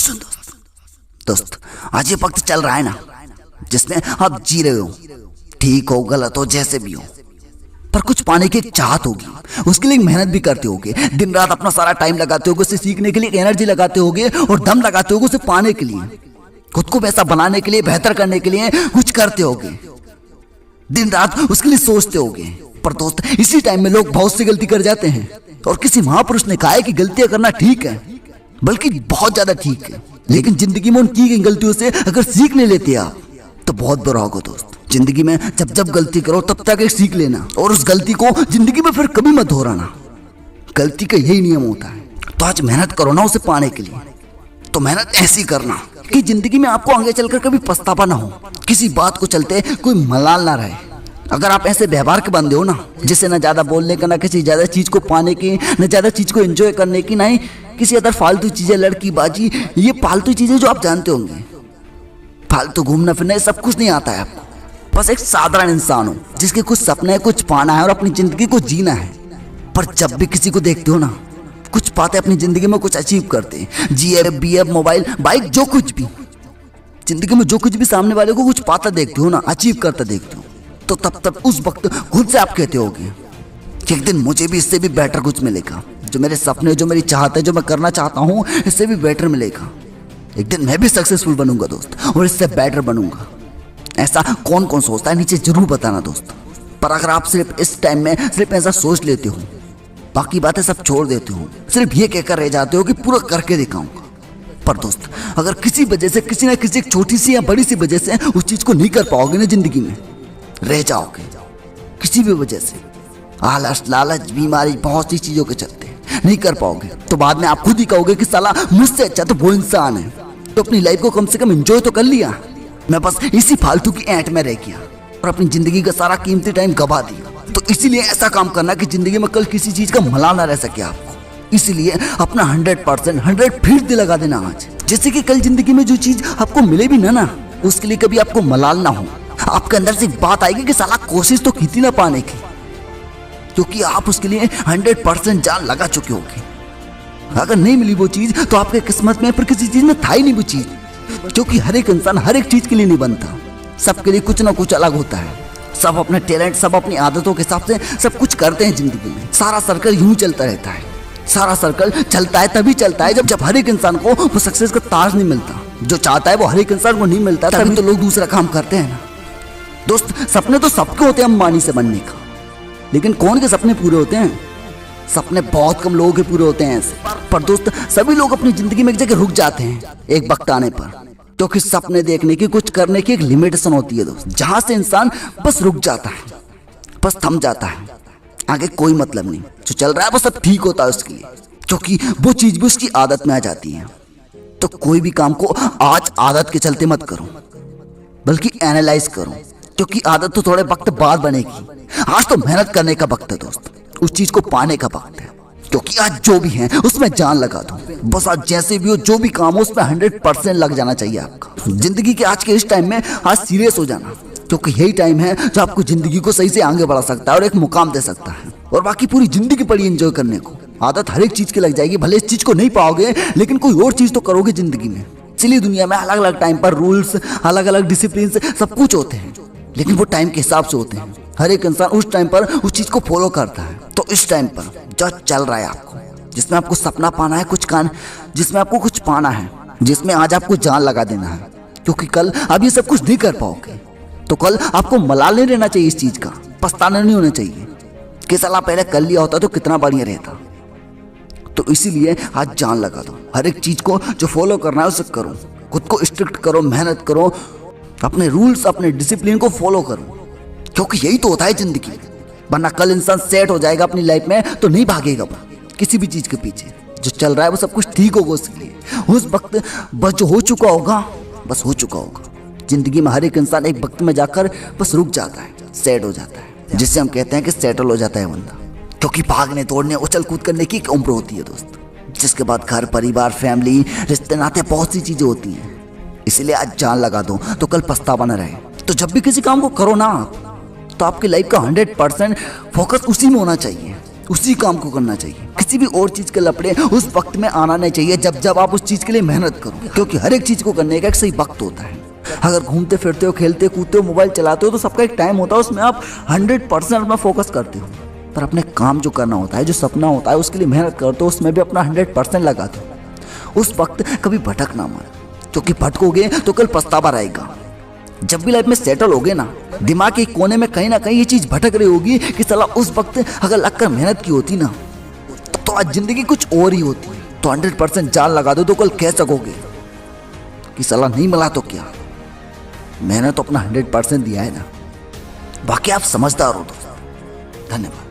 सुन दोस्त, आज ये वक्त चल रहा है ना जिसमें आप जी रहे हो, ठीक हो गलत हो जैसे भी हो, पर कुछ पाने की एक चाहत होगी, उसके लिए मेहनत भी करते होगे, दिन रात अपना सारा टाइम लगाते होगे, उसे सीखने के लिए एनर्जी लगाते होगे और दम लगाते होगे उसे पाने के लिए, खुद को वैसा बनाने के लिए, बेहतर करने के लिए कुछ करते होगे, दिन रात उसके लिए सोचते होगे। पर दोस्त, इसी टाइम में लोग बहुत सी गलती कर जाते हैं और किसी महापुरुष ने कहा है कि गलतियां करना ठीक है, बल्कि बहुत ज्यादा ठीक है, लेकिन जिंदगी में उन की गई गलतियों से अगर सीख नहीं लेते आप तो बहुत बुरा होगा दोस्त। जिंदगी में जब जब गलती करो तब तक एक सीख लेना और उस गलती को जिंदगी में फिर कभी मत दोहराना। गलती का यही नियम होता है। तो आज मेहनत करो ना उसे पाने के लिए, तो मेहनत ऐसी करना कि जिंदगी में आपको आगे चलकर कभी पछतावा ना हो, किसी बात को चलते कोई मलाल ना रहे। अगर आप ऐसे व्यवहार के बंदे हो ना, जिससे ना ज्यादा बोलने का, ना किसी ज्यादा चीज को पाने की, ना ज्यादा चीज को एंजॉय करने की, ना ही किसी अदर फालतू चीजें, लड़की बाजी, ये फालतू चीजें जो आप जानते होंगे, फालतू घूमना फिरना, सब कुछ नहीं आता है आपको। बस एक साधारण इंसान हो जिसके कुछ सपने, कुछ पाना है और अपनी जिंदगी को जीना है। पर जब भी किसी को देखते हो ना, कुछ पाते अपनी जिंदगी में, कुछ अचीव करते हैं, जीएफ बीएफ मोबाइल बाइक, जो कुछ भी जिंदगी में, जो कुछ भी सामने वाले को कुछ पाता देखते हो ना, अचीव करता देखते हो, तो तब उस वक्त खुद से आप कहते होगे कि एक दिन मुझे भी इससे भी बेटर कुछ मिलेगा, जो मेरे सपने, जो मेरी चाहत है, जो मैं करना चाहता हूँ, इससे भी बेटर मिलेगा। एक दिन मैं भी सक्सेसफुल बनूंगा दोस्त, और इससे बेटर बनूंगा। ऐसा कौन कौन सोचता है, नीचे जरूर बताना दोस्त। पर अगर आप सिर्फ इस टाइम में सिर्फ ऐसा सोच लेते हो, बाकी बातें सब छोड़ देते हो, सिर्फ ये कहकर रह जाते हो कि पूरा करके दिखाऊंगा, पर दोस्त अगर किसी वजह से, किसी ना किसी एक छोटी सी या बड़ी सी वजह से उस चीज को नहीं कर पाओगे ना, जिंदगी में रह जाओगे किसी भी वजह से, आलस, लालच, बीमारी, बहुत सी चीजों के चलते नहीं कर पाओगे, तो बाद में आप खुद ही कहोगे कि साला मुझसे अच्छा तो वो इंसान है, तो अपनी लाइफ को कम से कम एंजॉय तो कर लिया, मैं बस इसी फालतू की ऐंठ में रह गया और अपनी जिंदगी का सारा कीमती टाइम गवा दिया। तो इसीलिए ऐसा काम करना कि जिंदगी में कल किसी चीज का मलाल ना रह सके आपको। इसीलिए अपना 100% 100% लगा देना आज, जैसे कि कल जिंदगी में जो चीज आपको मिले भी ना उसके लिए कभी आपको मलाल ना हो। आपके अंदर से बात आएगी कि साला कोशिश तो की थी ना पाने की, क्योंकि आप उसके लिए 100% जान लगा चुके होगे। अगर नहीं मिली वो चीज तो आपके किस्मत में फिर किसी चीज में था ही नहीं वो चीज, क्योंकि हर एक इंसान हर एक चीज के लिए नहीं बनता, सबके लिए कुछ ना कुछ अलग होता है। सब अपने टैलेंट, सब अपनी आदतों के हिसाब से सब कुछ करते हैं जिंदगी में। सारा सर्कल यूं चलता रहता है, सारा सर्कल चलता है तभी चलता है जब हर एक इंसान को वो सक्सेस का ताज नहीं मिलता, जो चाहता है वो हर एक इंसान को नहीं मिलता, तभी तो लोग दूसरा काम करते हैं ना दोस्त। सपने तो सबके होते हैं अंबानी से बनने का, लेकिन कौन के सपने पूरे होते हैं? सपने बहुत कम लोगों के पूरे होते हैं ऐसे। पर दोस्त सभी लोग अपनी जिंदगी में एक जगह रुक जाते हैं एक वक्त आने पर, क्योंकि सपने देखने की, कुछ करने की एक लिमिटेशन होती है दोस्त, जहां से इंसान बस रुक जाता है, बस थम जाता है, आगे कोई मतलब नहीं, जो चल रहा है बस सब ठीक होता है उसके लिए, क्योंकि वो चीज भी उसकी आदत में आ जाती है। तो कोई भी काम को आज आदत के चलते मत करो, बल्कि एनालाइज करो, क्योंकि आदत तो थोड़े वक्त बाद बनेगी। आज तो मेहनत करने का वक्त है दोस्त, उस चीज को पाने का वक्त है, क्योंकि आज जो भी है उसमें जान लगा दो। बस आज जैसे भी हो, जो भी काम हो उसमें 100% लग जाना चाहिए आपका। जिंदगी के आज के इस टाइम में आज सीरियस हो जाना, क्योंकि यही टाइम है जो आपको जिंदगी को सही से आगे बढ़ा सकता है और एक मुकाम दे सकता है, और बाकी पूरी जिंदगी पड़ी एंजॉय करने को। आदत हर एक चीज की लग जाएगी, भले इस चीज को नहीं पाओगे लेकिन कोई और चीज तो करोगे जिंदगी में। चलिए दुनिया में अलग अलग टाइम पर रूल्स, अलग अलग डिसिप्लिन सब कुछ होते हैं, लेकिन वो टाइम के हिसाब से होते हैं। हर एक इंसान उस टाइम पर उस चीज को फॉलो करता है। तो इस टाइम पर जो चल रहा है आपको, जिसमें आपको सपना पाना है, कुछ कान, जिसमें आपको कुछ पाना है, जिसमें आज आपको जान लगा देना है, क्योंकि कल आप ये सब कुछ नहीं कर पाओगे, तो कल आपको मलाल नहीं रहना चाहिए, इस चीज का पछताना नहीं होना चाहिए कि साला पहले कर लिया होता तो कितना बढ़िया रहता। तो इसीलिए आज जान लगा दो, हर एक चीज को जो फॉलो करना है उसे करो, खुद को स्ट्रिक्ट करो, मेहनत करो, अपने रूल्स, अपने डिसिप्लिन को फॉलो करो, क्योंकि यही तो होता है जिंदगी। वरना कल इंसान सेट हो जाएगा अपनी लाइफ में तो नहीं भागेगा किसी भी चीज के पीछे, जो चल रहा है वो सब कुछ ठीक होगा उसके लिए। उस वक्त बस जो हो चुका होगा बस हो चुका होगा। जिंदगी में हर एक इंसान एक वक्त में जाकर बस रुक जाता है, सेट हो जाता है, जिससे हम कहते हैं कि सेटल हो जाता है बंदा, क्योंकि भागने, दौड़ने, उछल कूद करने की एक उम्र होती है दोस्त, जिसके बाद घर, परिवार, फैमिली, रिश्ते नाते, बहुत सी चीजें होती हैं। इसीलिए आज जान लगा दो तो कल पछतावा न रहे। तो जब भी किसी काम को करो ना, तो आपकी लाइफ का 100% फोकस उसी में होना चाहिए, उसी काम को करना चाहिए। किसी भी और चीज के लपड़े उस वक्त में आना नहीं चाहिए जब जब आप उस चीज के लिए मेहनत करो, क्योंकि हर एक चीज को करने का एक सही वक्त होता है। अगर घूमते फिरते हो, खेलते कूदते हो, मोबाइल चलाते हो तो सबका एक टाइम होता है, उसमें आप 100% अपना फोकस करते हो। पर अपने काम जो करना होता है, जो सपना होता है, उसके लिए मेहनत करते हो, उसमें भी अपना 100% लगाते हो। उस वक्त कभी भटक ना मत, क्योंकि भटकोगे तो कल पछतावा रहेगा। जब भी लाइफ में सेटल होगे ना, दिमाग के कोने में कहीं ना कहीं ये चीज भटक रही होगी कि साला उस वक्त अगर लगकर मेहनत की होती ना, तो आज जिंदगी कुछ और ही होती। तो 100% जान लगा दो तो कल कह सकोगे कि साला नहीं मिला तो क्या, मैंने तो अपना 100% दिया है ना। बाकी आप समझदार हो दोस्त। धन्यवाद।